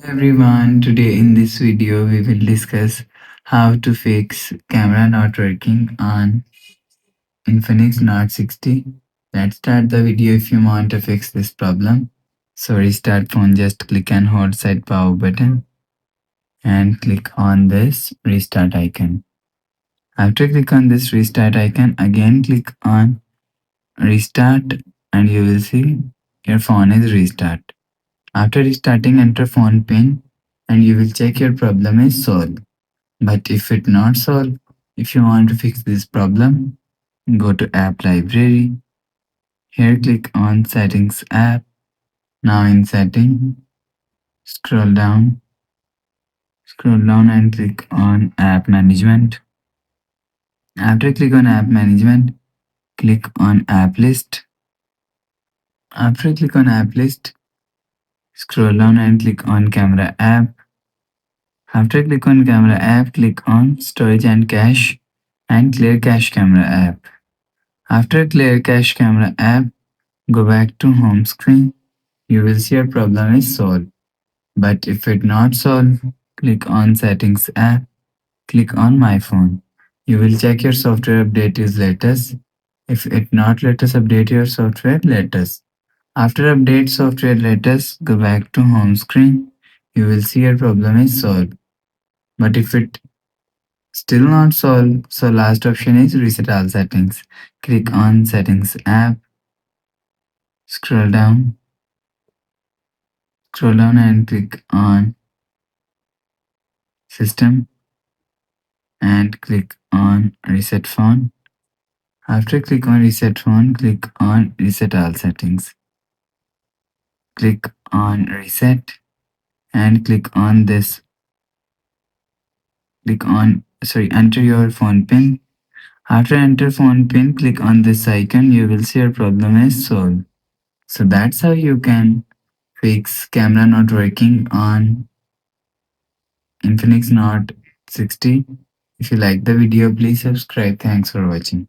Everyone, today in this video we will discuss how to fix camera not working on Infinix Note 60. Let's start the video. If you want to fix this problem, so restart phone, just click and hold side power button and click on this restart icon. After click on this restart icon, again click on restart and you will see your phone is restart. After restarting, enter phone pin and you will check your problem is solved. But if it not solved, if you want to fix this problem, go to app library. Here click on settings app. Now in setting, scroll down and click on app management. After click on app management, click on app list. After click on app list, scroll down and click on camera app. After click on camera app, click on storage and cache and clear cache camera app. After clear cache camera app, go back to home screen. You will see your problem is solved. But if it not solved, click on settings app, click on my phone. You will check your software update is latest. If it not latest, update your software latest. After update software latest, go back to home screen. You will see your problem is solved. But if it still not solved, so last option is reset all settings. Click on settings app, scroll down, and click on system and click on reset phone. After click on reset phone, click on reset all settings. Click on reset and click on this. Enter your phone pin. After enter phone pin, click on this icon. You will see your problem is solved. So that's how you can fix camera not working on Infinix Note 60. If you like the video, please subscribe. Thanks for watching.